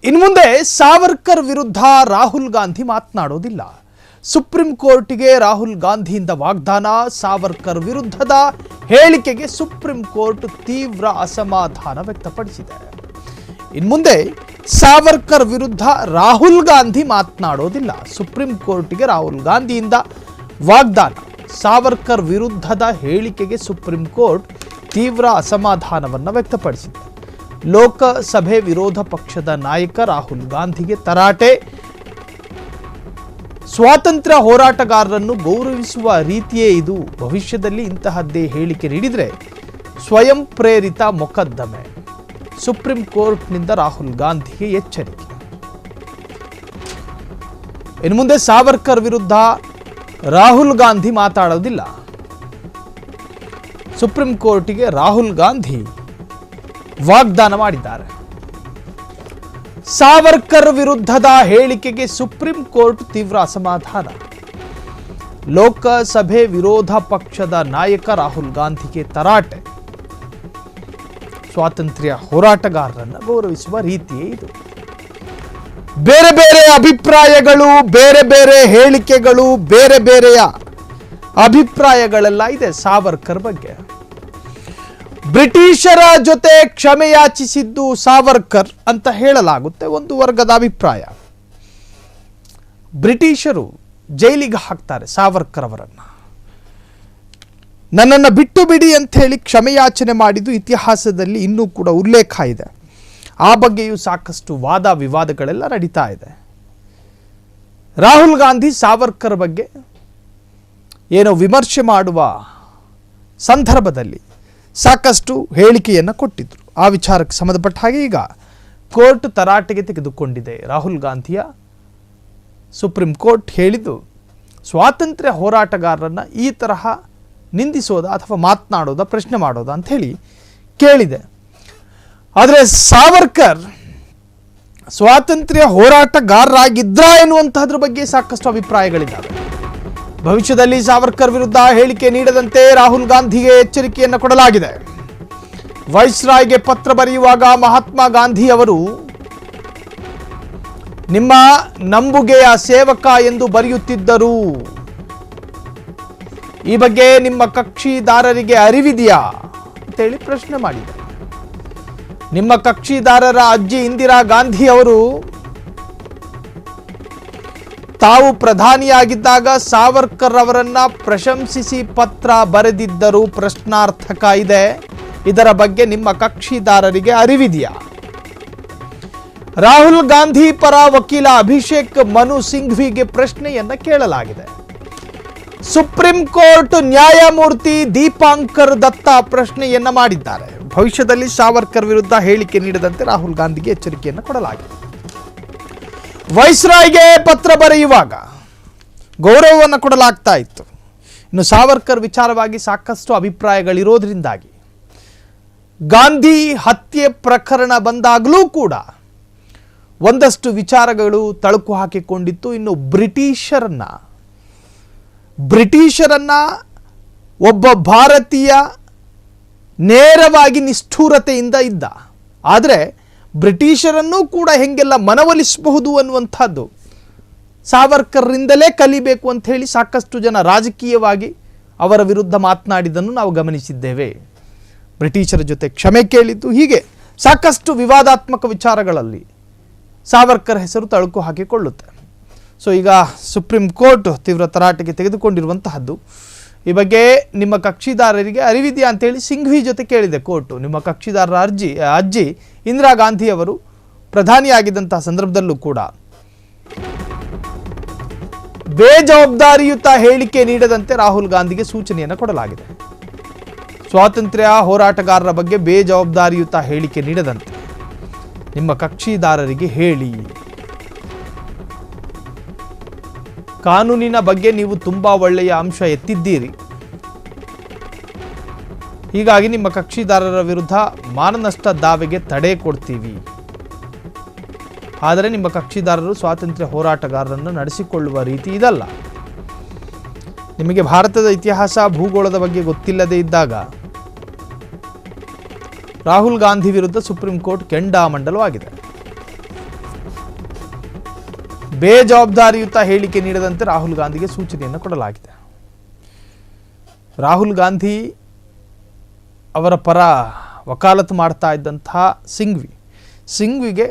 ಇನ್ನು ಮುಂದೆ ಸಾವರ್ಕರ್ ವಿರುದ್ಧ ರಾಹುಲ್ ಗಾಂಧಿ ಮಾತನಾಡೋದಿಲ್ಲ. ಸುಪ್ರೀಂ ಕೋರ್ಟ್ಗೆ ರಾಹುಲ್ ಗಾಂಧಿಯಿಂದ ವಾಗ್ದಾನ. ಸಾವರ್ಕರ್ ವಿರುದ್ಧದ ಹೇಳಿಕೆಗೆ ಸುಪ್ರೀಂ ಕೋರ್ಟ್ ತೀವ್ರ ಅಸಮಾಧಾನ ವ್ಯಕ್ತಪಡಿಸಿದೆ. ಇನ್ನು ಮುಂದೆ ಸಾವರ್ಕರ್ ವಿರುದ್ಧ ರಾಹುಲ್ ಗಾಂಧಿ ಮಾತನಾಡೋದಿಲ್ಲ. ಸುಪ್ರೀಂ ಕೋರ್ಟ್ಗೆ ರಾಹುಲ್ ಗಾಂಧಿಯಿಂದ ವಾಗ್ದಾನ. ಸಾವರ್ಕರ್ ವಿರುದ್ಧದ ಹೇಳಿಕೆಗೆ ಸುಪ್ರೀಂ ಕೋರ್ಟ್ ತೀವ್ರ ಅಸಮಾಧಾನವನ್ನು ವ್ಯಕ್ತಪಡಿಸಿದೆ. ಲೋಕಸಭೆ ವಿರೋಧ ಪಕ್ಷದ ನಾಯಕ ರಾಹುಲ್ ಗಾಂಧಿಗೆ ತರಾಟೆ. ಸ್ವಾತಂತ್ರ್ಯ ಹೋರಾಟಗಾರರನ್ನು ಗೌರವಿಸುವ ರೀತಿಯೇ ಇದು. ಭವಿಷ್ಯದಲ್ಲಿ ಇಂತಹದ್ದೇ ಹೇಳಿಕೆ ನೀಡಿದರೆ ಸ್ವಯಂ ಪ್ರೇರಿತ ಮೊಕದ್ದಮೆ. ಸುಪ್ರೀಂ ಕೋರ್ಟ್ನಿಂದ ರಾಹುಲ್ ಗಾಂಧಿಗೆ ಎಚ್ಚರಿಕೆ. ಇನ್ನು ಮುಂದೆ ಸಾವರ್ಕರ್ ವಿರುದ್ಧ ರಾಹುಲ್ ಗಾಂಧಿ ಮಾತಾಡೋದಿಲ್ಲ. ಸುಪ್ರೀಂ ಕೋರ್ಟ್ಗೆ ರಾಹುಲ್ ಗಾಂಧಿ ವಾಗ್ದಾನ ಮಾಡಿದ್ದಾರೆ. ಸಾವರ್ಕರ್ ವಿರುದ್ಧದ ಹೇಳಿಕೆಗೆ ಸುಪ್ರೀಂ ಕೋರ್ಟ್ ತೀವ್ರ ಅಸಮಾಧಾನ. ಲೋಕಸಭೆ ವಿರೋಧ ಪಕ್ಷದ ನಾಯಕ ರಾಹುಲ್ ಗಾಂಧಿಗೆ ತರಾಟೆ. ಸ್ವಾತಂತ್ರ್ಯ ಹೋರಾಟಗಾರರನ್ನು ಗೌರವಿಸುವ ರೀತಿಯೇ ಇದು. ಬೇರೆ ಬೇರೆ ಅಭಿಪ್ರಾಯಗಳು, ಬೇರೆ ಬೇರೆ ಹೇಳಿಕೆಗಳು, ಬೇರೆ ಬೇರೆಯ ಅಭಿಪ್ರಾಯಗಳೆಲ್ಲ ಇದೆ ಸಾವರ್ಕರ್ ಬಗ್ಗೆ. ಬ್ರಿಟಿಷರ ಜೊತೆ ಕ್ಷಮೆಯಾಚಿಸಿದ್ದು ಸಾವರ್ಕರ್ ಅಂತ ಹೇಳಲಾಗುತ್ತೆ ಒಂದು ವರ್ಗದ ಅಭಿಪ್ರಾಯ. ಬ್ರಿಟಿಷರು ಜೈಲಿಗೆ ಹಾಕ್ತಾರೆ ಸಾವರ್ಕರ್ ಅವರನ್ನು. ನನ್ನನ್ನು ಬಿಟ್ಟು ಬಿಡಿ ಅಂತ ಹೇಳಿ ಕ್ಷಮೆಯಾಚನೆ ಮಾಡಿದ್ದು ಇತಿಹಾಸದಲ್ಲಿ ಇನ್ನೂ ಕೂಡ ಉಲ್ಲೇಖ ಇದೆ. ಆ ಬಗ್ಗೆಯೂ ಸಾಕಷ್ಟು ವಾದ ವಿವಾದಗಳೆಲ್ಲ ನಡೀತಾ ಇದೆ. ರಾಹುಲ್ ಗಾಂಧಿ ಸಾವರ್ಕರ್ ಬಗ್ಗೆ ಏನೋ ವಿಮರ್ಶೆ ಮಾಡುವ ಸಂದರ್ಭದಲ್ಲಿ ಸಾಕಷ್ಟು ಹೇಳಿಕೆಯನ್ನು ಕೊಟ್ಟಿದ್ರು. ಆ ವಿಚಾರಕ್ಕೆ ಸಂಬಂಧಪಟ್ಟ ಹಾಗೆ ಈಗ ಕೋರ್ಟ್ ತರಾಟೆಗೆ ತೆಗೆದುಕೊಂಡಿದೆ. ರಾಹುಲ್ ಗಾಂಧಿಯ ಸುಪ್ರೀಂ ಕೋರ್ಟ್ ಹೇಳಿದ್ದು ಸ್ವಾತಂತ್ರ್ಯ ಹೋರಾಟಗಾರರನ್ನು ಈ ತರಹ ನಿಂದಿಸೋದಾ ಅಥವಾ ಮಾತನಾಡೋದಾ, ಪ್ರಶ್ನೆ ಮಾಡೋದಾ ಅಂತ ಹೇಳಿ ಕೇಳಿದೆ. ಆದರೆ ಸಾವರ್ಕರ್ ಸ್ವಾತಂತ್ರ್ಯ ಹೋರಾಟಗಾರರಾಗಿದ್ರಾ ಎನ್ನುವಂತಹದ್ರ ಬಗ್ಗೆ ಸಾಕಷ್ಟು ಅಭಿಪ್ರಾಯಗಳಿದ್ದಾವೆ. ಭವಿಷ್ಯದಲ್ಲಿ ಸಾವರ್ಕರ್ ವಿರುದ್ಧ ಹೇಳಿಕೆ ನೀಡದಂತೆ ರಾಹುಲ್ ಗಾಂಧಿಗೆ ಎಚ್ಚರಿಕೆಯನ್ನು ಕೊಡಲಾಗಿದೆ. ವೈಸ್ರಾಯ್ಗೆ ಪತ್ರ ಬರೆಯುವಾಗ ಮಹಾತ್ಮ ಗಾಂಧಿ ಅವರು ನಿಮ್ಮ ನಂಬುಗೆಯ ಸೇವಕ ಎಂದು ಬರೆಯುತ್ತಿದ್ದರು. ಈ ಬಗ್ಗೆ ನಿಮ್ಮ ಕಕ್ಷಿದಾರರಿಗೆ ಅರಿವಿದೆಯಾ ಅಂತೇಳಿ ಪ್ರಶ್ನೆ ಮಾಡಿದೆ. ನಿಮ್ಮ ಕಕ್ಷಿದಾರರ ಅಜ್ಜಿ ಇಂದಿರಾ ಗಾಂಧಿ ಅವರು ತಾವು ಪ್ರಧಾನಿಯಾಗಿದ್ದಾಗ ಸಾವರ್ಕರ್ ಅವರನ್ನ ಪ್ರಶಂಸಿಸಿ ಪತ್ರ ಬರೆದಿದ್ದರು. ಪ್ರಶ್ನಾರ್ಥಕ ಇದೆ. ಇದರ ಬಗ್ಗೆ ನಿಮ್ಮ ಕಕ್ಷಿದಾರರಿಗೆ ಅರಿವಿದೆಯಾ? ರಾಹುಲ್ ಗಾಂಧಿ ಪರ ವಕೀಲ ಅಭಿಷೇಕ್ ಮನು ಸಿಂಘ್ವಿಗೆ ಪ್ರಶ್ನೆಯನ್ನ ಕೇಳಲಾಗಿದೆ. ಸುಪ್ರೀಂ ಕೋರ್ಟ್ ನ್ಯಾಯಮೂರ್ತಿ ದೀಪಾಂಕರ್ ದತ್ತಾ ಪ್ರಶ್ನೆಯನ್ನ ಮಾಡಿದ್ದಾರೆ. ಭವಿಷ್ಯದಲ್ಲಿ ಸಾವರ್ಕರ್ ವಿರುದ್ಧ ಹೇಳಿಕೆ ನೀಡದಂತೆ ರಾಹುಲ್ ಗಾಂಧಿಗೆ ಎಚ್ಚರಿಕೆಯನ್ನು ಕೊಡಲಾಗಿದೆ. ವೈಸ್ರಾಯ್ಗೆ ಪತ್ರ ಬರೆಯುವಾಗ ಗೌರವವನ್ನು ಕೊಡಲಾಗ್ತಾ ಇತ್ತು. ಇನ್ನು ಸಾವರ್ಕರ್ ವಿಚಾರವಾಗಿ ಸಾಕಷ್ಟು ಅಭಿಪ್ರಾಯಗಳಿರೋದ್ರಿಂದಾಗಿ ಗಾಂಧಿ ಹತ್ಯೆ ಪ್ರಕರಣ ಬಂದಾಗಲೂ ಕೂಡ ಒಂದಷ್ಟು ವಿಚಾರಗಳು ತಳುಕು ಹಾಕಿಕೊಂಡಿತ್ತು. ಇನ್ನು ಬ್ರಿಟಿಷರನ್ನ ಒಬ್ಬ ಭಾರತೀಯ ನೇರವಾಗಿ ನಿಷ್ಠೂರತೆಯಿಂದ ಇದ್ದ. ಆದರೆ ಬ್ರಿಟಿಷರನ್ನೂ ಕೂಡ ಹೆಂಗೆಲ್ಲ ಮನವೊಲಿಸಬಹುದು ಅನ್ನುವಂಥದ್ದು ಸಾವರ್ಕರ್ರಿಂದಲೇ ಕಲಿಬೇಕು ಅಂತ ಹೇಳಿ ಸಾಕಷ್ಟು ಜನ ರಾಜಕೀಯವಾಗಿ ಅವರ ವಿರುದ್ಧ ಮಾತನಾಡಿದ್ದನ್ನು ನಾವು ಗಮನಿಸಿದ್ದೇವೆ. ಬ್ರಿಟಿಷರ ಜೊತೆ ಕ್ಷಮೆ ಕೇಳಿದ್ದು, ಹೀಗೆ ಸಾಕಷ್ಟು ವಿವಾದಾತ್ಮಕ ವಿಚಾರಗಳಲ್ಲಿ ಸಾವರ್ಕರ್ ಹೆಸರು ತಳುಕು ಹಾಕಿಕೊಳ್ಳುತ್ತೆ. ಸೊ ಈಗ ಸುಪ್ರೀಂ ಕೋರ್ಟ್ ತೀವ್ರ ತರಾಟೆಗೆ ತೆಗೆದುಕೊಂಡಿರುವಂತಹದ್ದು. ಈ ಬಗ್ಗೆ ನಿಮ್ಮ ಕಕ್ಷಿದಾರರಿಗೆ ಅರಿವಿದೆಯಾ ಅಂತೇಳಿ ಸಿಂಘ್ವಿ ಜೊತೆ ಕೇಳಿದೆ ಕೋರ್ಟು. ನಿಮ್ಮ ಕಕ್ಷಿದಾರರ ಅಜ್ಜಿ ಇಂದಿರಾ ಗಾಂಧಿ ಅವರು ಪ್ರಧಾನಿಯಾಗಿದ್ದಂತಹ ಸಂದರ್ಭದಲ್ಲೂ ಕೂಡ ಬೇಜವಾಬ್ದಾರಿಯುತ ಹೇಳಿಕೆ ನೀಡದಂತೆ ರಾಹುಲ್ ಗಾಂಧಿಗೆ ಸೂಚನೆಯನ್ನು ಕೊಡಲಾಗಿದೆ. ಸ್ವಾತಂತ್ರ್ಯ ಹೋರಾಟಗಾರರ ಬಗ್ಗೆ ಬೇಜವಾಬ್ದಾರಿಯುತ ಹೇಳಿಕೆ ನೀಡದಂತೆ ನಿಮ್ಮ ಕಕ್ಷಿದಾರರಿಗೆ ಹೇಳಿ. ಕಾನೂನಿನ ಬಗ್ಗೆ ನೀವು ತುಂಬಾ ಒಳ್ಳೆಯ ಅಂಶ ಎತ್ತಿದ್ದೀರಿ. ಹೀಗಾಗಿ ನಿಮ್ಮ ಕಕ್ಷಿದಾರರ ವಿರುದ್ಧ ಮಾನನಷ್ಟ ದಾವೆಗೆ ತಡೆ ಕೊಡ್ತೀವಿ. ಆದರೆ ನಿಮ್ಮ ಕಕ್ಷಿದಾರರು ಸ್ವಾತಂತ್ರ್ಯ ಹೋರಾಟಗಾರರನ್ನು ನಡೆಸಿಕೊಳ್ಳುವ ರೀತಿ ಇದಲ್ಲ. ನಿಮಗೆ ಭಾರತದ ಇತಿಹಾಸ, ಭೂಗೋಳದ ಬಗ್ಗೆ ಗೊತ್ತಿಲ್ಲದೆ ಇದ್ದಾಗ ರಾಹುಲ್ ಗಾಂಧಿ ವಿರುದ್ಧ ಸುಪ್ರೀಂ ಕೋರ್ಟ್ ಕೆಂಡಾಮಂಡಲವಾಗಿದೆ. ಬೇಜವಾಬ್ದಾರಿಯುತ ಹೇಳಿಕೆ ನೀಡದಂತೆ ರಾಹುಲ್ ಗಾಂಧಿಗೆ ಸೂಚನೆಯನ್ನು ಕೊಡಲಾಗಿದೆ. ರಾಹುಲ್ ಗಾಂಧಿ ಅವರ ಪರ ವಕಾಲತ್ತು ಮಾಡ್ತಾ ಇದ್ದಂತಹ ಸಿಂಘ್ವಿಗೆ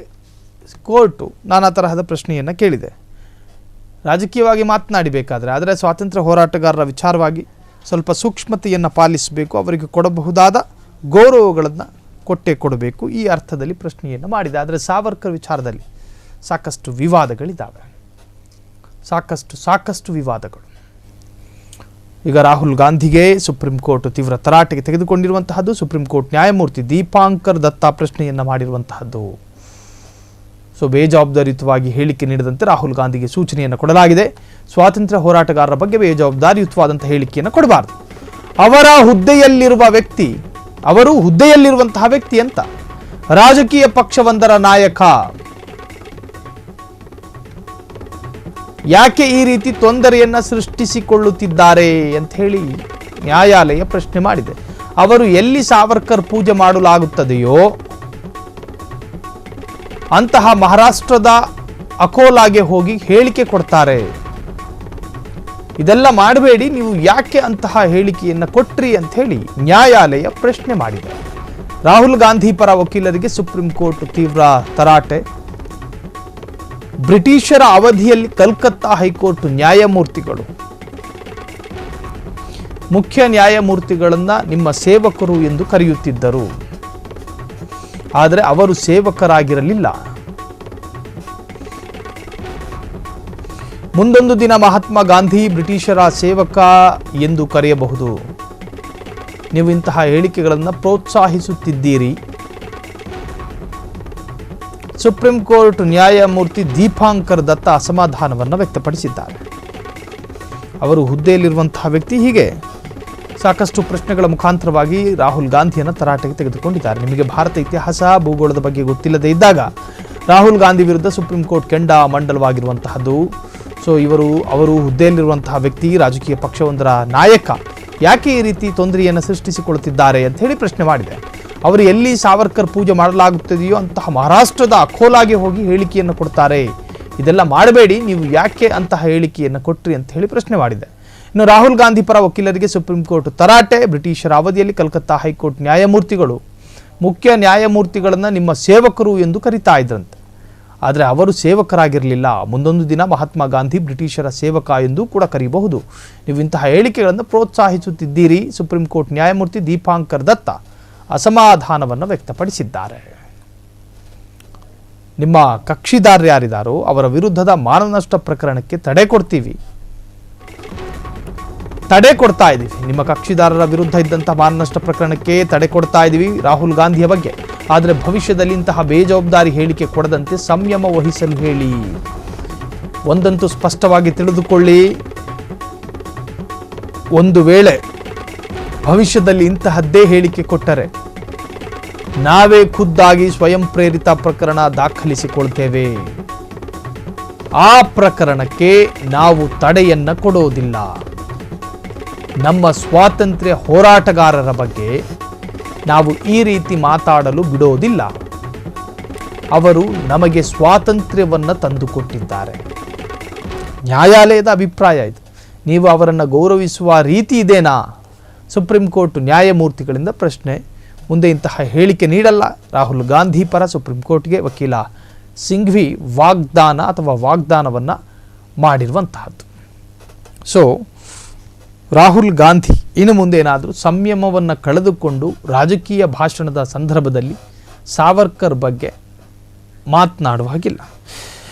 ಕೋರ್ಟು ನಾನಾ ತರಹದ ಪ್ರಶ್ನೆಯನ್ನು ಕೇಳಿದೆ. ರಾಜಕೀಯವಾಗಿ ಮಾತನಾಡಬೇಕಾದ್ರೆ, ಆದರೆ ಸ್ವಾತಂತ್ರ್ಯ ಹೋರಾಟಗಾರರ ವಿಚಾರವಾಗಿ ಸ್ವಲ್ಪ ಸೂಕ್ಷ್ಮತೆಯನ್ನು ಪಾಲಿಸಬೇಕು, ಅವರಿಗೆ ಕೊಡಬಹುದಾದ ಗೌರವಗಳನ್ನು ಕೊಟ್ಟೇ ಕೊಡಬೇಕು, ಈ ಅರ್ಥದಲ್ಲಿ ಪ್ರಶ್ನೆಯನ್ನು ಮಾಡಿದೆ. ಆದರೆ ಸಾವರ್ಕರ್ ವಿಚಾರದಲ್ಲಿ ಸಾಕಷ್ಟು ವಿವಾದಗಳಿದ್ದಾವೆ, ಸಾಕಷ್ಟು ವಿವಾದಗಳು. ಈಗ ರಾಹುಲ್ ಗಾಂಧಿಗೆ ಸುಪ್ರೀಂ ಕೋರ್ಟ್ ತೀವ್ರ ತರಾಟೆಗೆ ತೆಗೆದುಕೊಂಡಿರುವಂತಹದ್ದು. ಸುಪ್ರೀಂ ಕೋರ್ಟ್ ನ್ಯಾಯಮೂರ್ತಿ ದೀಪಾಂಕರ್ ದತ್ತಾ ಪ್ರಶ್ನೆಯನ್ನು ಮಾಡಿರುವಂತಹದ್ದು. ಸೊ ಬೇಜವಾಬ್ದಾರಿಯುತವಾಗಿ ಹೇಳಿಕೆ ನೀಡದಂತೆ ರಾಹುಲ್ ಗಾಂಧಿಗೆ ಸೂಚನೆಯನ್ನು ಕೊಡಲಾಗಿದೆ. ಸ್ವಾತಂತ್ರ್ಯ ಹೋರಾಟಗಾರರ ಬಗ್ಗೆ ಬೇಜವಾಬ್ದಾರಿಯುತವಾದಂಥ ಹೇಳಿಕೆಯನ್ನು ಕೊಡಬಾರದು. ಅವರು ಹುದ್ದೆಯಲ್ಲಿರುವಂತಹ ವ್ಯಕ್ತಿ ಅಂತ ರಾಜಕೀಯ ಪಕ್ಷವೊಂದರ ನಾಯಕ ಯಾಕೆ ಈ ರೀತಿ ತೊಂದರೆಯನ್ನು ಸೃಷ್ಟಿಸಿಕೊಳ್ಳುತ್ತಿದ್ದಾರೆ ಅಂತ ಹೇಳಿ ನ್ಯಾಯಾಲಯ ಪ್ರಶ್ನೆ ಮಾಡಿದೆ. ಅವರು ಎಲ್ಲಿ ಸಾವರ್ಕರ್ ಪೂಜೆ ಮಾಡಲಾಗುತ್ತದೆಯೋ ಅಂತಹ ಮಹಾರಾಷ್ಟ್ರದ ಅಕೋಲಾಗೆ ಹೋಗಿ ಹೇಳಿಕೆ ಕೊಡ್ತಾರೆ. ಇದೆಲ್ಲ ಮಾಡಬೇಡಿ, ನೀವು ಯಾಕೆ ಅಂತಹ ಹೇಳಿಕೆಯನ್ನು ಕೊಟ್ರಿ ಅಂತ ಹೇಳಿ ನ್ಯಾಯಾಲಯ ಪ್ರಶ್ನೆ ಮಾಡಿದೆ. ರಾಹುಲ್ ಗಾಂಧಿ ಪರ ವಕೀಲರಿಗೆ ಸುಪ್ರೀಂ ಕೋರ್ಟ್ ತೀವ್ರ ತರಾಟೆ. ಬ್ರಿಟಿಷರ ಅವಧಿಯಲ್ಲಿ ಕಲ್ಕತ್ತಾ ಹೈಕೋರ್ಟ್ ನ್ಯಾಯಮೂರ್ತಿಗಳು ಮುಖ್ಯ ನ್ಯಾಯಮೂರ್ತಿಗಳನ್ನ ನಿಮ್ಮ ಸೇವಕರು ಎಂದು ಕರೆಯುತ್ತಿದ್ದರು. ಆದರೆ ಅವರು ಸೇವಕರಾಗಿರಲಿಲ್ಲ. ಮುಂದೊಂದು ದಿನ ಮಹಾತ್ಮ ಗಾಂಧಿ ಬ್ರಿಟಿಷರ ಸೇವಕ ಎಂದು ಕರೆಯಬಹುದು. ನೀವು ಇಂತಹ ಹೇಳಿಕೆಗಳನ್ನು ಪ್ರೋತ್ಸಾಹಿಸುತ್ತಿದ್ದೀರಿ. ಸುಪ್ರೀಂ ಕೋರ್ಟ್ ನ್ಯಾಯಮೂರ್ತಿ ದೀಪಾಂಕರ್ ದತ್ತ ಅಸಮಾಧಾನವನ್ನು ವ್ಯಕ್ತಪಡಿಸಿದ್ದಾರೆ. ಅವರು ಹುದ್ದೆಯಲ್ಲಿರುವಂತಹ ವ್ಯಕ್ತಿ ಹೀಗೆ ಸಾಕಷ್ಟು ಪ್ರಶ್ನೆಗಳ ಮುಖಾಂತರವಾಗಿ ರಾಹುಲ್ ಗಾಂಧಿಯನ್ನು ತರಾಟೆಗೆ ತೆಗೆದುಕೊಂಡಿದ್ದಾರೆ. ನಿಮಗೆ ಭಾರತ ಇತಿಹಾಸ ಭೂಗೋಳದ ಬಗ್ಗೆ ಗೊತ್ತಿಲ್ಲದೆ ಇದ್ದಾಗ ರಾಹುಲ್ ಗಾಂಧಿ ವಿರುದ್ಧ ಸುಪ್ರೀಂ ಕೋರ್ಟ್ ಕೆಂಡಾಮಂಡಲವಾಗಿರುವಂತಹದ್ದು. ಸೊ ಅವರು ಹುದ್ದೆಯಲ್ಲಿರುವಂತಹ ವ್ಯಕ್ತಿ, ರಾಜಕೀಯ ಪಕ್ಷವೊಂದರ ನಾಯಕ, ಯಾಕೆ ಈ ರೀತಿ ತೊಂದರೆಯನ್ನು ಸೃಷ್ಟಿಸಿಕೊಳ್ಳುತ್ತಿದ್ದಾರೆ ಅಂತ ಹೇಳಿ ಪ್ರಶ್ನೆ ಮಾಡಿದೆ. ಅವರು ಎಲ್ಲಿ ಸಾವರ್ಕರ್ ಪೂಜೆ ಮಾಡಲಾಗುತ್ತದೆಯೋ ಅಂತಹ ಮಹಾರಾಷ್ಟ್ರದ ಅಕೋಲಾಗೆ ಹೋಗಿ ಹೇಳಿಕೆಯನ್ನು ಕೊಡ್ತಾರೆ. ಇದೆಲ್ಲ ಮಾಡಬೇಡಿ, ನೀವು ಯಾಕೆ ಅಂತಹ ಹೇಳಿಕೆಯನ್ನು ಕೊಟ್ರಿ ಅಂತ ಹೇಳಿ ಪ್ರಶ್ನೆ ಮಾಡಿದೆ. ಇನ್ನು ರಾಹುಲ್ ಗಾಂಧಿ ಪರ ವಕೀಲರಿಗೆ ಸುಪ್ರೀಂ ಕೋರ್ಟ್ ತರಾಟೆ. ಬ್ರಿಟಿಷರ ಅವಧಿಯಲ್ಲಿ ಕಲ್ಕತ್ತಾ ಹೈಕೋರ್ಟ್ ನ್ಯಾಯಮೂರ್ತಿಗಳು ಮುಖ್ಯ ನ್ಯಾಯಮೂರ್ತಿಗಳನ್ನು ನಿಮ್ಮ ಸೇವಕರು ಎಂದು ಕರೀತಾ ಇದ್ರಂತೆ. ಆದರೆ ಅವರು ಸೇವಕರಾಗಿರಲಿಲ್ಲ. ಮುಂದೊಂದು ದಿನ ಮಹಾತ್ಮ ಗಾಂಧಿ ಬ್ರಿಟಿಷರ ಸೇವಕ ಎಂದು ಕೂಡ ಕರೆಯಬಹುದು. ನೀವು ಇಂತಹ ಹೇಳಿಕೆಗಳನ್ನು ಪ್ರೋತ್ಸಾಹಿಸುತ್ತಿದ್ದೀರಿ. ಸುಪ್ರೀಂ ಕೋರ್ಟ್ ನ್ಯಾಯಮೂರ್ತಿ ದೀಪಾಂಕರ್ ದತ್ತ ಅಸಮಾಧಾನವನ್ನು ವ್ಯಕ್ತಪಡಿಸಿದ್ದಾರೆ. ನಿಮ್ಮ ಕಕ್ಷಿದಾರರು ಯಾರಿದ್ದಾರೋ ಅವರ ವಿರುದ್ಧದ ಮಾನನಷ್ಟ ಪ್ರಕರಣಕ್ಕೆ ತಡೆ ಕೊಡ್ತಾ ಇದ್ದೀವಿ. ನಿಮ್ಮ ಕಕ್ಷಿದಾರರ ವಿರುದ್ಧ ಇದ್ದಂತಹ ಮಾನನಷ್ಟ ಪ್ರಕರಣಕ್ಕೆ ತಡೆ ಕೊಡ್ತಾ ಇದ್ದೀವಿ ರಾಹುಲ್ ಗಾಂಧಿಯ ಬಗ್ಗೆ. ಆದರೆ ಭವಿಷ್ಯದಲ್ಲಿ ಇಂತಹ ಬೇಜವಾಬ್ದಾರಿ ಹೇಳಿಕೆ ಕೊಡದಂತೆ ಸಂಯಮ ವಹಿಸಲು ಹೇಳಿ. ಒಂದಂತೂ ಸ್ಪಷ್ಟವಾಗಿ ತಿಳಿದುಕೊಳ್ಳಿ, ಒಂದು ವೇಳೆ ಭವಿಷ್ಯದಲ್ಲಿ ಇಂತಹದ್ದೇ ಹೇಳಿಕೆ ಕೊಟ್ಟರೆ ನಾವೇ ಖುದ್ದಾಗಿ ಸ್ವಯಂ ಪ್ರೇರಿತ ಪ್ರಕರಣ ದಾಖಲಿಸಿಕೊಳ್ತೇವೆ. ಆ ಪ್ರಕರಣಕ್ಕೆ ನಾವು ತಡೆಯನ್ನ ಕೊಡೋದಿಲ್ಲ. ನಮ್ಮ ಸ್ವಾತಂತ್ರ್ಯ ಹೋರಾಟಗಾರರ ಬಗ್ಗೆ ನಾವು ಈ ರೀತಿ ಮಾತಾಡಲು ಬಿಡೋದಿಲ್ಲ. ಅವರು ನಮಗೆ ಸ್ವಾತಂತ್ರ್ಯವನ್ನು ತಂದುಕೊಟ್ಟಿದ್ದಾರೆ. ನ್ಯಾಯಾಲಯದ ಅಭಿಪ್ರಾಯ ಇದು. ನೀವು ಅವರನ್ನು ಗೌರವಿಸುವ ರೀತಿ ಇದೇನಾ? ಸುಪ್ರೀಂ ಕೋರ್ಟ್ ನ್ಯಾಯಮೂರ್ತಿಗಳಿಂದ ಪ್ರಶ್ನೆ. ಮುಂದೆ ಇಂತಹ ಹೇಳಿಕೆ ನೀಡಲ್ಲ ರಾಹುಲ್ ಗಾಂಧಿ ಪರ ಸುಪ್ರೀಂ ಕೋರ್ಟ್ಗೆ ವಕೀಲ ಸಿಂಘ್ವಿ ವಾಗ್ದಾನವನ್ನು ಮಾಡಿರುವಂತಹದ್ದು. ಸೊ ರಾಹುಲ್ ಗಾಂಧಿ ಇನ್ನು ಮುಂದೆ ಏನಾದರೂ ಸಂಯಮವನ್ನು ಕಳೆದುಕೊಂಡು ರಾಜಕೀಯ ಭಾಷಣದ ಸಂದರ್ಭದಲ್ಲಿ ಸಾವರ್ಕರ್ ಬಗ್ಗೆ ಮಾತನಾಡುವ ಹಾಗಿಲ್ಲ.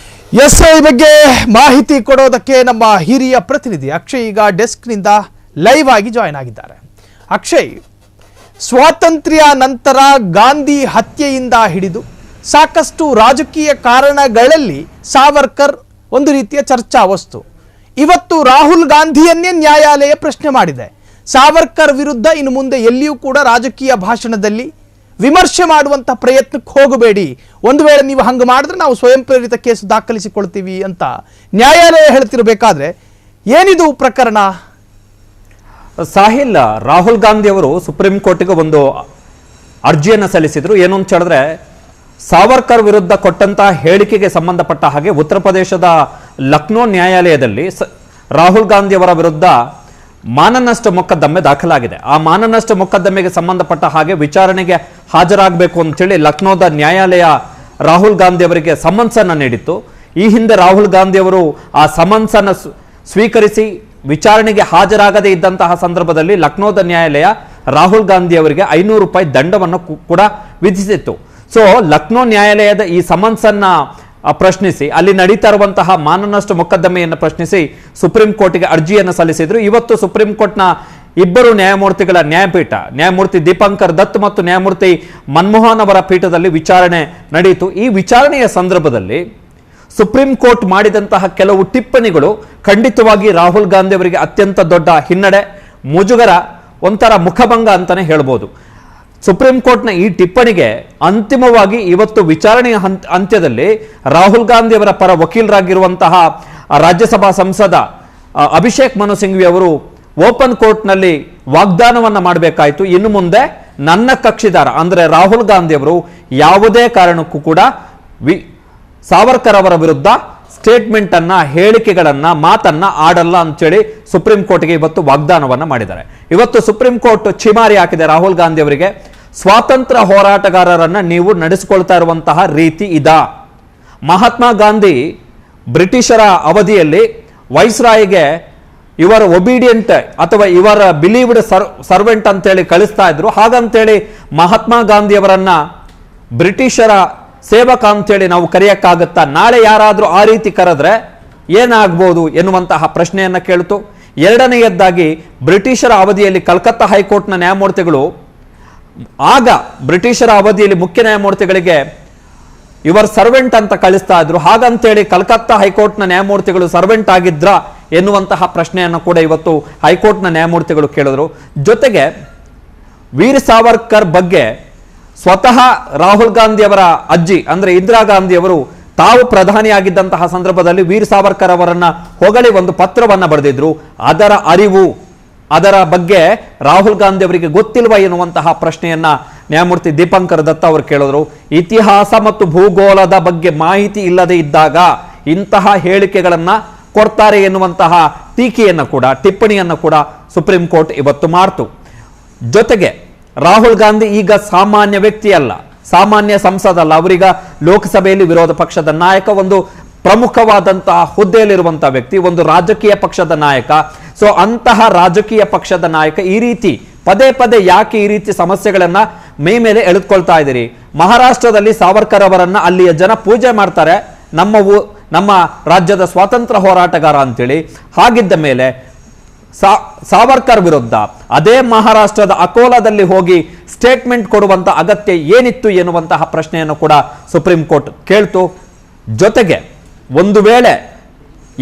ಈ ಬಗ್ಗೆ ಮಾಹಿತಿ ಕೊಡೋದಕ್ಕೆ ನಮ್ಮ ಹಿರಿಯ ಪ್ರತಿನಿಧಿ ಅಕ್ಷಯ್ ಈಗ ಡೆಸ್ಕ್ನಿಂದ ಲೈವ್ ಆಗಿ ಜಾಯ್ನ್ ಆಗಿದ್ದಾರೆ. ಅಕ್ಷಯ್, ಸ್ವಾತಂತ್ರ್ಯ ನಂತರ ಗಾಂಧಿ ಹತ್ಯೆಯಿಂದ ಹಿಡಿದು ಸಾಕಷ್ಟು ರಾಜಕೀಯ ಕಾರಣಗಳಲ್ಲಿ ಸಾವರ್ಕರ್ ಒಂದು ರೀತಿಯ ಚರ್ಚಾ ವಸ್ತು. ಇವತ್ತು ರಾಹುಲ್ ಗಾಂಧಿಯನ್ನೇ ನ್ಯಾಯಾಲಯ ಪ್ರಶ್ನೆ ಮಾಡಿದೆ. ಸಾವರ್ಕರ್ ವಿರುದ್ಧ ಇನ್ನು ಮುಂದೆ ಎಲ್ಲಿಯೂ ಕೂಡ ರಾಜಕೀಯ ಭಾಷಣದಲ್ಲಿ ವಿಮರ್ಶೆ ಮಾಡುವಂಥ ಪ್ರಯತ್ನಕ್ಕೆ ಹೋಗಬೇಡಿ. ಒಂದು ವೇಳೆ ನೀವು ಹಂಗೆ ಮಾಡಿದ್ರೆ ನಾವು ಸ್ವಯಂ ಪ್ರೇರಿತ ಕೇಸು ದಾಖಲಿಸಿಕೊಳ್ತೀವಿ ಅಂತ ನ್ಯಾಯಾಲಯ ಹೇಳ್ತಿರಬೇಕಾದ್ರೆ ಏನಿದು ಪ್ರಕರಣ? ಸಾಹಿಲ್, ರಾಹುಲ್ ಗಾಂಧಿ ಅವರು ಸುಪ್ರೀಂ ಕೋರ್ಟ್ಗೆ ಒಂದು ಅರ್ಜಿಯನ್ನು ಸಲ್ಲಿಸಿದ್ರು. ಏನು ಅಂತ ಹೇಳಿದ್ರೆ, ಸಾವರ್ಕರ್ ವಿರುದ್ಧ ಕೊಟ್ಟಂತಹ ಹೇಳಿಕೆಗೆ ಸಂಬಂಧಪಟ್ಟ ಹಾಗೆ ಉತ್ತರ ಪ್ರದೇಶದ ಲಕ್ನೋ ನ್ಯಾಯಾಲಯದಲ್ಲಿ ರಾಹುಲ್ ಗಾಂಧಿ ಅವರ ವಿರುದ್ಧ ಮಾನನಷ್ಟ ಮೊಕದ್ದಮೆ ದಾಖಲಾಗಿದೆ. ಆ ಮಾನನಷ್ಟ ಮೊಕದ್ದಮೆಗೆ ಸಂಬಂಧಪಟ್ಟ ಹಾಗೆ ವಿಚಾರಣೆಗೆ ಹಾಜರಾಗಬೇಕು ಅಂತೇಳಿ ಲಕ್ನೋದ ನ್ಯಾಯಾಲಯ ರಾಹುಲ್ ಗಾಂಧಿ ಅವರಿಗೆ ಸಮನ್ಸನ್ನು ನೀಡಿತ್ತು. ಈ ಹಿಂದೆ ರಾಹುಲ್ ಗಾಂಧಿ ಅವರು ಆ ಸಮನ್ಸನ್ನು ಸ್ವೀಕರಿಸಿ ವಿಚಾರಣೆಗೆ ಹಾಜರಾಗದೇ ಇದ್ದಂತಹ ಸಂದರ್ಭದಲ್ಲಿ ಲಕ್ನೋದ ನ್ಯಾಯಾಲಯ ರಾಹುಲ್ ಗಾಂಧಿ ಅವರಿಗೆ 500 ರೂಪಾಯಿ ದಂಡವನ್ನು ಕೂಡ ವಿಧಿಸಿತ್ತು. ಸೊ ಲಕ್ನೋ ನ್ಯಾಯಾಲಯದ ಈ ಸಮನ್ಸನ್ನ ಪ್ರಶ್ನಿಸಿ ಅಲ್ಲಿ ನಡೀತಾ ಇರುವಂತಹ ಮಾನನಷ್ಟ ಮೊಕದ್ದಮೆಯನ್ನು ಪ್ರಶ್ನಿಸಿ ಸುಪ್ರೀಂ ಕೋರ್ಟ್ಗೆ ಅರ್ಜಿಯನ್ನು ಸಲ್ಲಿಸಿದ್ರು. ಇವತ್ತು ಸುಪ್ರೀಂ ಕೋರ್ಟ್ನ ಇಬ್ಬರು ನ್ಯಾಯಮೂರ್ತಿಗಳ ನ್ಯಾಯಪೀಠ, ನ್ಯಾಯಮೂರ್ತಿ ದೀಪಂಕರ್ ದತ್ ಮತ್ತು ನ್ಯಾಯಮೂರ್ತಿ ಮನಮೋಹನ್ ಅವರ ಪೀಠದಲ್ಲಿ ವಿಚಾರಣೆ ನಡೆಯಿತು. ಈ ವಿಚಾರಣೆಯ ಸಂದರ್ಭದಲ್ಲಿ ಸುಪ್ರೀಂ ಕೋರ್ಟ್ ಮಾಡಿದಂತಹ ಕೆಲವು ಟಿಪ್ಪಣಿಗಳು ಖಂಡಿತವಾಗಿ ರಾಹುಲ್ ಗಾಂಧಿ ಅವರಿಗೆ ಅತ್ಯಂತ ದೊಡ್ಡ ಹಿನ್ನಡೆ, ಮುಜುಗರ, ಒಂಥರ ಮುಖಭಂಗ ಅಂತಾನೆ ಹೇಳ್ಬೋದು. ಸುಪ್ರೀಂ ಕೋರ್ಟ್ನ ಈ ಟಿಪ್ಪಣಿಗೆ ಅಂತಿಮವಾಗಿ ಇವತ್ತು ವಿಚಾರಣೆಯ ಅಂತ್ಯದಲ್ಲಿ ರಾಹುಲ್ ಗಾಂಧಿ ಅವರ ಪರ ವಕೀಲರಾಗಿರುವಂತಹ ರಾಜ್ಯಸಭಾ ಸಂಸದ ಅಭಿಷೇಕ್ ಮನು ಸಿಂಘ್ವಿ ಅವರು ಓಪನ್ ಕೋರ್ಟ್ನಲ್ಲಿ ವಾಗ್ದಾನವನ್ನ ಮಾಡಬೇಕಾಯಿತು. ಇನ್ನು ಮುಂದೆ ನನ್ನ ಕಕ್ಷಿದಾರ ಅಂದ್ರೆ ರಾಹುಲ್ ಗಾಂಧಿ ಅವರು ಯಾವುದೇ ಕಾರಣಕ್ಕೂ ಕೂಡ ಸಾವರ್ಕರ್ ಅವರ ವಿರುದ್ಧ ಸ್ಟೇಟ್ಮೆಂಟ್ ಅನ್ನ, ಹೇಳಿಕೆಗಳನ್ನ, ಮಾತನ್ನ ಆಡಲ್ಲ ಅಂತೇಳಿ ಸುಪ್ರೀಂ ಕೋರ್ಟ್ಗೆ ಇವತ್ತು ವಾಗ್ದಾನವನ್ನ ಮಾಡಿದ್ದಾರೆ. ಇವತ್ತು ಸುಪ್ರೀಂ ಕೋರ್ಟ್ ಛಿಮಾರಿ ಹಾಕಿದೆ ರಾಹುಲ್ ಗಾಂಧಿ ಅವರಿಗೆ. ಸ್ವಾತಂತ್ರ್ಯ ಹೋರಾಟಗಾರರನ್ನ ನೀವು ನಡೆಸಿಕೊಳ್ತಾ ಇರುವಂತಹ ರೀತಿ ಇದಾ? ಮಹಾತ್ಮ ಗಾಂಧಿ ಬ್ರಿಟಿಷರ ಅವಧಿಯಲ್ಲಿ ವೈಸ್ರಾಯ್ಗೆ ಇವರ ಒಬಿಡಿಯಂಟ್ ಅಥವಾ ಇವರ ಬಿಲೀವ್ಡ್ ಸರ್ವೆಂಟ್ ಅಂತೇಳಿ ಕಳಿಸ್ತಾ ಇದ್ರು. ಹಾಗಂತೇಳಿ ಮಹಾತ್ಮ ಗಾಂಧಿ ಅವರನ್ನ ಬ್ರಿಟಿಷರ ಸೇವಕ ಅಂತೇಳಿ ನಾವು ಕರೆಯಕ್ಕಾಗತ್ತಾ? ನಾಳೆ ಯಾರಾದ್ರೂ ಆ ರೀತಿ ಕರೆದ್ರೆ ಏನಾಗ್ಬೋದು ಎನ್ನುವಂತಹ ಪ್ರಶ್ನೆಯನ್ನ ಕೇಳಿತು. ಎರಡನೆಯದ್ದಾಗಿ ಬ್ರಿಟಿಷರ ಅವಧಿಯಲ್ಲಿ ಕಲ್ಕತ್ತಾ ಹೈಕೋರ್ಟ್ನ ನ್ಯಾಯಮೂರ್ತಿಗಳು ಆಗ ಬ್ರಿಟಿಷರ ಅವಧಿಯಲ್ಲಿ ಮುಖ್ಯ ನ್ಯಾಯಮೂರ್ತಿಗಳಿಗೆ ಇವರ್ ಸರ್ವೆಂಟ್ ಅಂತ ಕಳಿಸ್ತಾ ಇದ್ರು. ಹಾಗಂತೇಳಿ ಕಲ್ಕತ್ತಾ ಹೈಕೋರ್ಟ್ನ ನ್ಯಾಯಮೂರ್ತಿಗಳು ಸರ್ವೆಂಟ್ ಆಗಿದ್ರ ಎನ್ನುವಂತಹ ಪ್ರಶ್ನೆಯನ್ನು ಕೂಡ ಇವತ್ತು ಹೈಕೋರ್ಟ್ನ ನ್ಯಾಯಮೂರ್ತಿಗಳು ಕೇಳಿದ್ರು. ಜೊತೆಗೆ ವೀರ್ ಸಾವರ್ಕರ್ ಬಗ್ಗೆ ಸ್ವತಃ ರಾಹುಲ್ ಗಾಂಧಿ ಅವರ ಅಜ್ಜಿ ಅಂದ್ರೆ ಇಂದಿರಾ ಗಾಂಧಿ ಅವರು ತಾವು ಪ್ರಧಾನಿಯಾಗಿದ್ದಂತಹ ಸಂದರ್ಭದಲ್ಲಿ ವೀರ್ ಸಾವರ್ಕರ್ ಅವರನ್ನ ಹೊಗಳಿ ಒಂದು ಪತ್ರವನ್ನ ಬರೆದಿದ್ರು. ಅದರ ಅರಿವು, ಅದರ ಬಗ್ಗೆ ರಾಹುಲ್ ಗಾಂಧಿ ಅವರಿಗೆ ಗೊತ್ತಿಲ್ವಾ ಎನ್ನುವಂತಹ ಪ್ರಶ್ನೆಯನ್ನ ನ್ಯಾಯಮೂರ್ತಿ ದೀಪಂಕರ್ ದತ್ತ ಅವರು ಕೇಳಿದ್ರು. ಇತಿಹಾಸ ಮತ್ತು ಭೂಗೋಳದ ಬಗ್ಗೆ ಮಾಹಿತಿ ಇಲ್ಲದೆ ಇದ್ದಾಗ ಇಂತಹ ಹೇಳಿಕೆಗಳನ್ನ ಕೊಡ್ತಾರೆ ಎನ್ನುವಂತಹ ಟೀಕೆಯನ್ನ ಕೂಡ, ಟಿಪ್ಪಣಿಯನ್ನ ಕೂಡ ಸುಪ್ರೀಂ ಕೋರ್ಟ್ ಇವತ್ತು ಮಾಡ್ತು. ಜೊತೆಗೆ ರಾಹುಲ್ ಗಾಂಧಿ ಈಗ ಸಾಮಾನ್ಯ ವ್ಯಕ್ತಿ ಅಲ್ಲ, ಸಾಮಾನ್ಯ ಸಂಸದಲ್ಲ, ಅವರೀಗ ಲೋಕಸಭೆಯಲ್ಲಿ ವಿರೋಧ ಪಕ್ಷದ ನಾಯಕ, ಒಂದು ಪ್ರಮುಖವಾದಂತಹ ಹುದ್ದೆಯಲ್ಲಿರುವಂತಹ ವ್ಯಕ್ತಿ, ಒಂದು ರಾಜಕೀಯ ಪಕ್ಷದ ನಾಯಕ. ಸೊ ಅಂತಹ ರಾಜಕೀಯ ಪಕ್ಷದ ನಾಯಕ ಈ ರೀತಿ ಪದೇ ಪದೇ ಯಾಕೆ ಈ ರೀತಿ ಸಮಸ್ಯೆಗಳನ್ನ ಮೇಲೆ ಎಳೆದುಕೊಳ್ತಾ ಇದ್ದೀರಿ? ಮಹಾರಾಷ್ಟ್ರದಲ್ಲಿ ಸಾವರ್ಕರ್ ಅವರನ್ನ ಅಲ್ಲಿಯ ಜನ ಪೂಜೆ ಮಾಡ್ತಾರೆ, ನಮ್ಮ ರಾಜ್ಯದ ಸ್ವಾತಂತ್ರ್ಯ ಹೋರಾಟಗಾರ ಅಂತೇಳಿ. ಹಾಗಿದ್ದ ಮೇಲೆ ಸಾವರ್ಕರ್ ವಿರುದ್ಧ ಅದೇ ಮಹಾರಾಷ್ಟ್ರದ ಅಕೋಲಾದಲ್ಲಿ ಹೋಗಿ ಸ್ಟೇಟ್ಮೆಂಟ್ ಕೊಡುವಂತ ಅಗತ್ಯ ಏನಿತ್ತು ಎನ್ನುವಂತಹ ಪ್ರಶ್ನೆಯನ್ನು ಕೂಡ ಸುಪ್ರೀಂ ಕೋರ್ಟ್ ಕೇಳ್ತು. ಜೊತೆಗೆ ಒಂದು ವೇಳೆ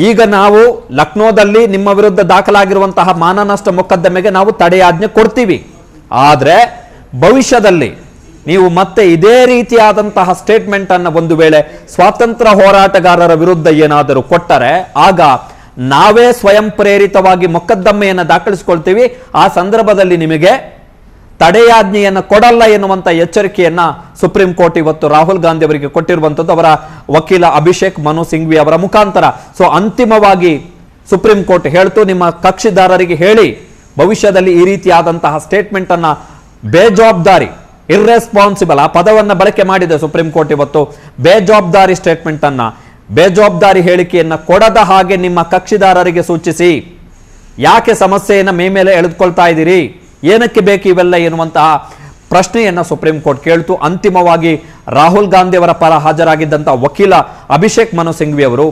ಈಗ ನಾವು ಲಕ್ನೋದಲ್ಲಿ ನಿಮ್ಮ ವಿರುದ್ಧ ದಾಖಲಾಗಿರುವಂತಹ ಮಾನನಷ್ಟ ಮೊಕದ್ದಮೆಗೆ ನಾವು ತಡೆಯಾಜ್ಞೆ ಕೊಡ್ತೀವಿ, ಆದ್ರೆ ಭವಿಷ್ಯದಲ್ಲಿ ನೀವು ಮತ್ತೆ ಇದೇ ರೀತಿಯಾದಂತಹ ಸ್ಟೇಟ್ಮೆಂಟ್ ಅನ್ನು ಒಂದು ವೇಳೆ ಸ್ವಾತಂತ್ರ್ಯ ಹೋರಾಟಗಾರರ ವಿರುದ್ಧ ಏನಾದರೂ ಕೊಟ್ಟರೆ ಆಗ ನಾವೇ ಸ್ವಯಂ ಪ್ರೇರಿತವಾಗಿ ಮೊಕದ್ದಮೆಯನ್ನು ದಾಖಲಿಸಿಕೊಳ್ತೀವಿ. ಆ ಸಂದರ್ಭದಲ್ಲಿ ನಿಮಗೆ ತಡೆಯಾಜ್ಞೆಯನ್ನು ಕೊಡಲ್ಲ ಎನ್ನುವಂತ ಎಚ್ಚರಿಕೆಯನ್ನ ಸುಪ್ರೀಂ ಕೋರ್ಟ್ ಇವತ್ತು ರಾಹುಲ್ ಗಾಂಧಿ ಅವರಿಗೆ ಕೊಟ್ಟಿರುವಂತದ್ದು ಅವರ ವಕೀಲ ಅಭಿಷೇಕ್ ಮನು ಸಿಂಘ್ವಿ ಅವರ ಮುಖಾಂತರ. ಸೊ ಅಂತಿಮವಾಗಿ ಸುಪ್ರೀಂ ಕೋರ್ಟ್ ಹೇಳ್ತು, ನಿಮ್ಮ ಕಕ್ಷಿದಾರರಿಗೆ ಹೇಳಿ ಭವಿಷ್ಯದಲ್ಲಿ ಈ ರೀತಿಯಾದಂತಹ ಸ್ಟೇಟ್ಮೆಂಟ್ ಅನ್ನ ಬೇಜವಾಬ್ದಾರಿ, ಇರ್ರೆಸ್ಪಾನ್ಸಿಬಲ್, ಆ ಪದವನ್ನ ಬಳಕೆ ಮಾಡಿದೆ ಸುಪ್ರೀಂ ಕೋರ್ಟ್ ಇವತ್ತು. ಬೇಜವಾಬ್ದಾರಿ ಸ್ಟೇಟ್ಮೆಂಟ್ ಅನ್ನ, ಬೇಜವಾಬ್ದಾರಿ ಹೇಳಿಕೆಯನ್ನ ಕೊಡದ ಹಾಗೆ ನಿಮ್ಮ ಕಕ್ಷಿದಾರರಿಗೆ ಸೂಚಿಸಿ. ಯಾಕೆ ಸಮಸ್ಯೆಯನ್ನ ಮೇಲೆ ಎಳೆದುಕೊಳ್ತಾ ಇದ್ದೀರಿ, ಏನಕ್ಕೆ ಬೇಕು ಇವೆಲ್ಲ ಎನ್ನುವಂತಹ ಪ್ರಶ್ನೆಯನ್ನ ಸುಪ್ರೀಂ ಕೋರ್ಟ್ ಕೇಳ್ತು. ಅಂತಿಮವಾಗಿ ರಾಹುಲ್ ಗಾಂಧಿ ಅವರ ಪರ ಹಾಜರಾಗಿದ್ದಂತಹ ವಕೀಲ ಅಭಿಷೇಕ್ ಮನು ಸಿಂಘ್ವಿ ಅವರು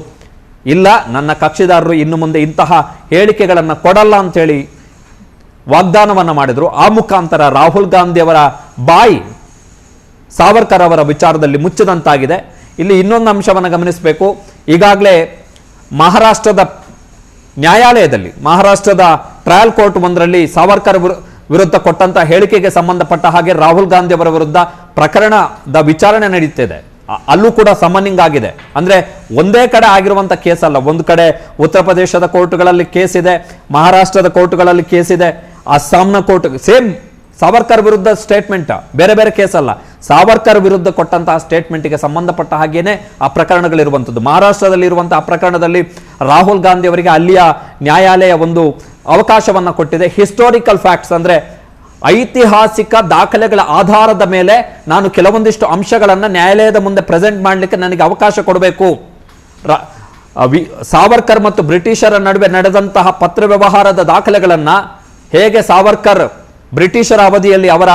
ಇಲ್ಲ, ನನ್ನ ಕಕ್ಷಿದಾರರು ಇನ್ನು ಮುಂದೆ ಇಂತಹ ಹೇಳಿಕೆಗಳನ್ನ ಕೊಡಲ್ಲ ಅಂತೇಳಿ ವಾಗ್ದಾನವನ್ನ ಮಾಡಿದ್ರು. ಆ ಮುಖಾಂತರ ರಾಹುಲ್ ಗಾಂಧಿ ಅವರ ಬಾಯಿ ಸಾವರ್ಕರ್ ಅವರ ವಿಚಾರದಲ್ಲಿ ಮುಚ್ಚದಂತಾಗಿದೆ. ಇಲ್ಲಿ ಇನ್ನೊಂದು ಅಂಶವನ್ನು ಗಮನಿಸಬೇಕು. ಈಗಾಗಲೇ ಮಹಾರಾಷ್ಟ್ರದ ನ್ಯಾಯಾಲಯದಲ್ಲಿ, ಮಹಾರಾಷ್ಟ್ರದ ಟ್ರಯಲ್ ಕೋರ್ಟ್ ಒಂದರಲ್ಲಿ ಸಾವರ್ಕರ್ ವಿರುದ್ಧ ಕೊಟ್ಟಂತ ಹೇಳಿಕೆಗೆ ಸಂಬಂಧಪಟ್ಟ ಹಾಗೆ ರಾಹುಲ್ ಗಾಂಧಿ ಅವರ ವಿರುದ್ಧ ಪ್ರಕರಣದ ವಿಚಾರಣೆ ನಡೀತಿದೆ. ಅಲ್ಲೂ ಕೂಡ ಸಮನ್ನಿಂಗ್ ಆಗಿದೆ. ಅಂದ್ರೆ ಒಂದೇ ಕಡೆ ಆಗಿರುವಂತ ಕೇಸ್ ಅಲ್ಲ, ಒಂದು ಕಡೆ ಉತ್ತರ ಪ್ರದೇಶದ ಕೋರ್ಟ್ಗಳಲ್ಲಿ ಕೇಸ್ ಇದೆ, ಮಹಾರಾಷ್ಟ್ರದ ಕೋರ್ಟ್ಗಳಲ್ಲಿ ಕೇಸ್ ಇದೆ, ಅಸ್ಸಾಂನ ಕೋರ್ಟ್ ಸೇಮ್ ಸಾವರ್ಕರ್ ವಿರುದ್ಧ ಸ್ಟೇಟ್ಮೆಂಟ್, ಬೇರೆ ಬೇರೆ ಕೇಸ್ ಅಲ್ಲ. ಸಾವರ್ಕರ್ ವಿರುದ್ಧ ಕೊಟ್ಟಂತಹ ಸ್ಟೇಟ್ಮೆಂಟ್ಗೆ ಸಂಬಂಧಪಟ್ಟ ಹಾಗೇನೆ ಆ ಪ್ರಕರಣಗಳಿರುವಂಥದ್ದು. ಮಹಾರಾಷ್ಟ್ರದಲ್ಲಿರುವಂತಹ ಪ್ರಕರಣದಲ್ಲಿ ರಾಹುಲ್ ಗಾಂಧಿ ಅವರಿಗೆ ಅಲ್ಲಿಯ ನ್ಯಾಯಾಲಯ ಒಂದು ಅವಕಾಶವನ್ನ ಕೊಟ್ಟಿದೆ. ಹಿಸ್ಟಾರಿಕಲ್ ಫ್ಯಾಕ್ಟ್ಸ್ ಅಂದ್ರೆ ಐತಿಹಾಸಿಕ ದಾಖಲೆಗಳ ಆಧಾರದ ಮೇಲೆ ನಾನು ಕೆಲವೊಂದಿಷ್ಟು ಅಂಶಗಳನ್ನ ನ್ಯಾಯಾಲಯದ ಮುಂದೆ ಪ್ರೆಸೆಂಟ್ ಮಾಡಲಿಕ್ಕೆ ನನಗೆ ಅವಕಾಶ ಕೊಡಬೇಕು. ಸಾವರ್ಕರ್ ಮತ್ತು ಬ್ರಿಟಿಷರ ನಡುವೆ ನಡೆದಂತಹ ಪತ್ರ ವ್ಯವಹಾರದ ದಾಖಲೆಗಳನ್ನ, ಹೇಗೆ ಸಾವರ್ಕರ್ ಬ್ರಿಟಿಷರ ಅವಧಿಯಲ್ಲಿ ಅವರ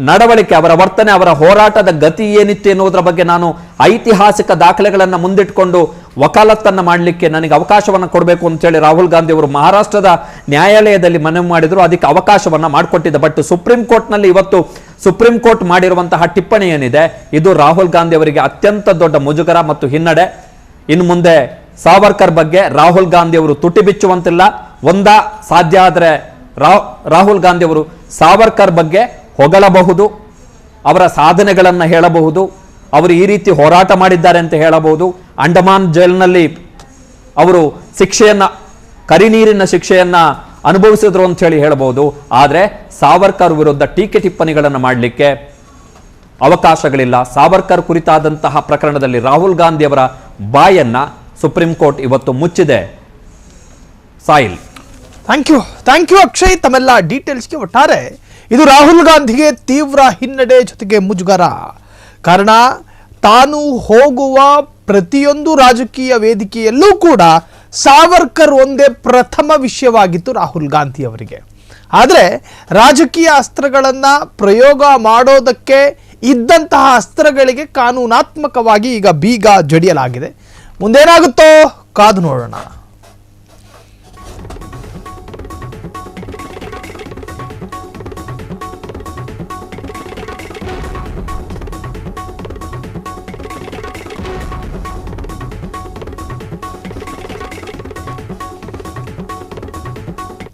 ನಡವಳಿಕೆ, ಅವರ ವರ್ತನೆ, ಅವರ ಹೋರಾಟದ ಗತಿ ಏನಿತ್ತು ಎನ್ನುವುದರ ಬಗ್ಗೆ ನಾನು ಐತಿಹಾಸಿಕ ದಾಖಲೆಗಳನ್ನು ಮುಂದಿಟ್ಟುಕೊಂಡು ವಕಾಲತ್ತನ್ನು ಮಾಡಲಿಕ್ಕೆ ನನಗೆ ಅವಕಾಶವನ್ನು ಕೊಡಬೇಕು ಅಂತೇಳಿ ರಾಹುಲ್ ಗಾಂಧಿ ಅವರು ಮಹಾರಾಷ್ಟ್ರದ ನ್ಯಾಯಾಲಯದಲ್ಲಿ ಮನವಿ ಮಾಡಿದ್ರು. ಅದಕ್ಕೆ ಅವಕಾಶವನ್ನ ಮಾಡಿಕೊಟ್ಟಿದ್ದ. ಬಟ್ ಸುಪ್ರೀಂ ಕೋರ್ಟ್ನಲ್ಲಿ ಇವತ್ತು ಸುಪ್ರೀಂ ಕೋರ್ಟ್ ಮಾಡಿರುವಂತಹ ಟಿಪ್ಪಣಿ ಏನಿದೆ, ಇದು ರಾಹುಲ್ ಗಾಂಧಿ ಅವರಿಗೆ ಅತ್ಯಂತ ದೊಡ್ಡ ಮುಜುಗರ ಮತ್ತು ಹಿನ್ನಡೆ. ಇನ್ನು ಮುಂದೆ ಸಾವರ್ಕರ್ ಬಗ್ಗೆ ರಾಹುಲ್ ಗಾಂಧಿ ಅವರು ತುಟಿ ಬಿಚ್ಚುವಂತಿಲ್ಲ. ಸಾಧ್ಯ ಆದರೆ ರಾಹುಲ್ ಗಾಂಧಿ ಅವರು ಸಾವರ್ಕರ್ ಬಗ್ಗೆ ಹೊಗಳಬಹುದು, ಅವರ ಸಾಧನೆಗಳನ್ನು ಹೇಳಬಹುದು, ಅವರು ಈ ರೀತಿ ಹೋರಾಟ ಮಾಡಿದ್ದಾರೆ ಅಂತ ಹೇಳಬಹುದು. ಅಂಡಮಾನ್ ಜೈಲಿನಲ್ಲಿ ಅವರು ಕರಿನೀರಿನ ಶಿಕ್ಷೆಯನ್ನ ಅನುಭವಿಸಿದ್ರು ಅಂತ ಹೇಳಿ ಹೇಳಬಹುದು. ಆದರೆ ಸಾವರ್ಕರ್ ವಿರುದ್ಧ ಟೀಕೆ ಟಿಪ್ಪಣಿಗಳನ್ನು ಮಾಡಲಿಕ್ಕೆ ಅವಕಾಶಗಳಿಲ್ಲ. ಸಾವರ್ಕರ್ ಕುರಿತಾದಂತಹ ಪ್ರಕರಣದಲ್ಲಿ ರಾಹುಲ್ ಗಾಂಧಿ ಅವರ ಬಾಯನ್ನ ಸುಪ್ರೀಂ ಕೋರ್ಟ್ ಇವತ್ತು ಮುಚ್ಚಿದೆ. ಸಾಯಿಲ್, ಥ್ಯಾಂಕ್ ಯು ಅಕ್ಷಯ್, ತಮ್ಮೆಲ್ಲ ಡೀಟೇಲ್ಸ್ಗೆ. ಒಟ್ಟಾರೆ ಇದು ರಾಹುಲ್ ಗಾಂಧಿಗೆ ತೀವ್ರ ಹಿನ್ನಡೆ ಜೊತೆಗೆ ಮುಜುಗರ. ಕಾರಣ ತಾನು ಹೋಗುವ ಪ್ರತಿಯೊಂದು ರಾಜಕೀಯ ವೇದಿಕೆಯಲ್ಲೂ ಕೂಡ ಸಾವರ್ಕರ್ ಒಂದೇ ಪ್ರಥಮ ವಿಷಯವಾಗಿತ್ತು ರಾಹುಲ್ ಗಾಂಧಿ ಅವರಿಗೆ. ಆದರೆ ರಾಜಕೀಯ ಅಸ್ತ್ರಗಳನ್ನು ಪ್ರಯೋಗ ಮಾಡೋದಕ್ಕೆ ಇದ್ದಂತಹ ಅಸ್ತ್ರಗಳಿಗೆ ಕಾನೂನಾತ್ಮಕವಾಗಿ ಈಗ ಬೀಗ ಜಡಿಯಲಾಗಿದೆ. ಮುಂದೇನಾಗುತ್ತೋ ಕಾದು ನೋಡೋಣ.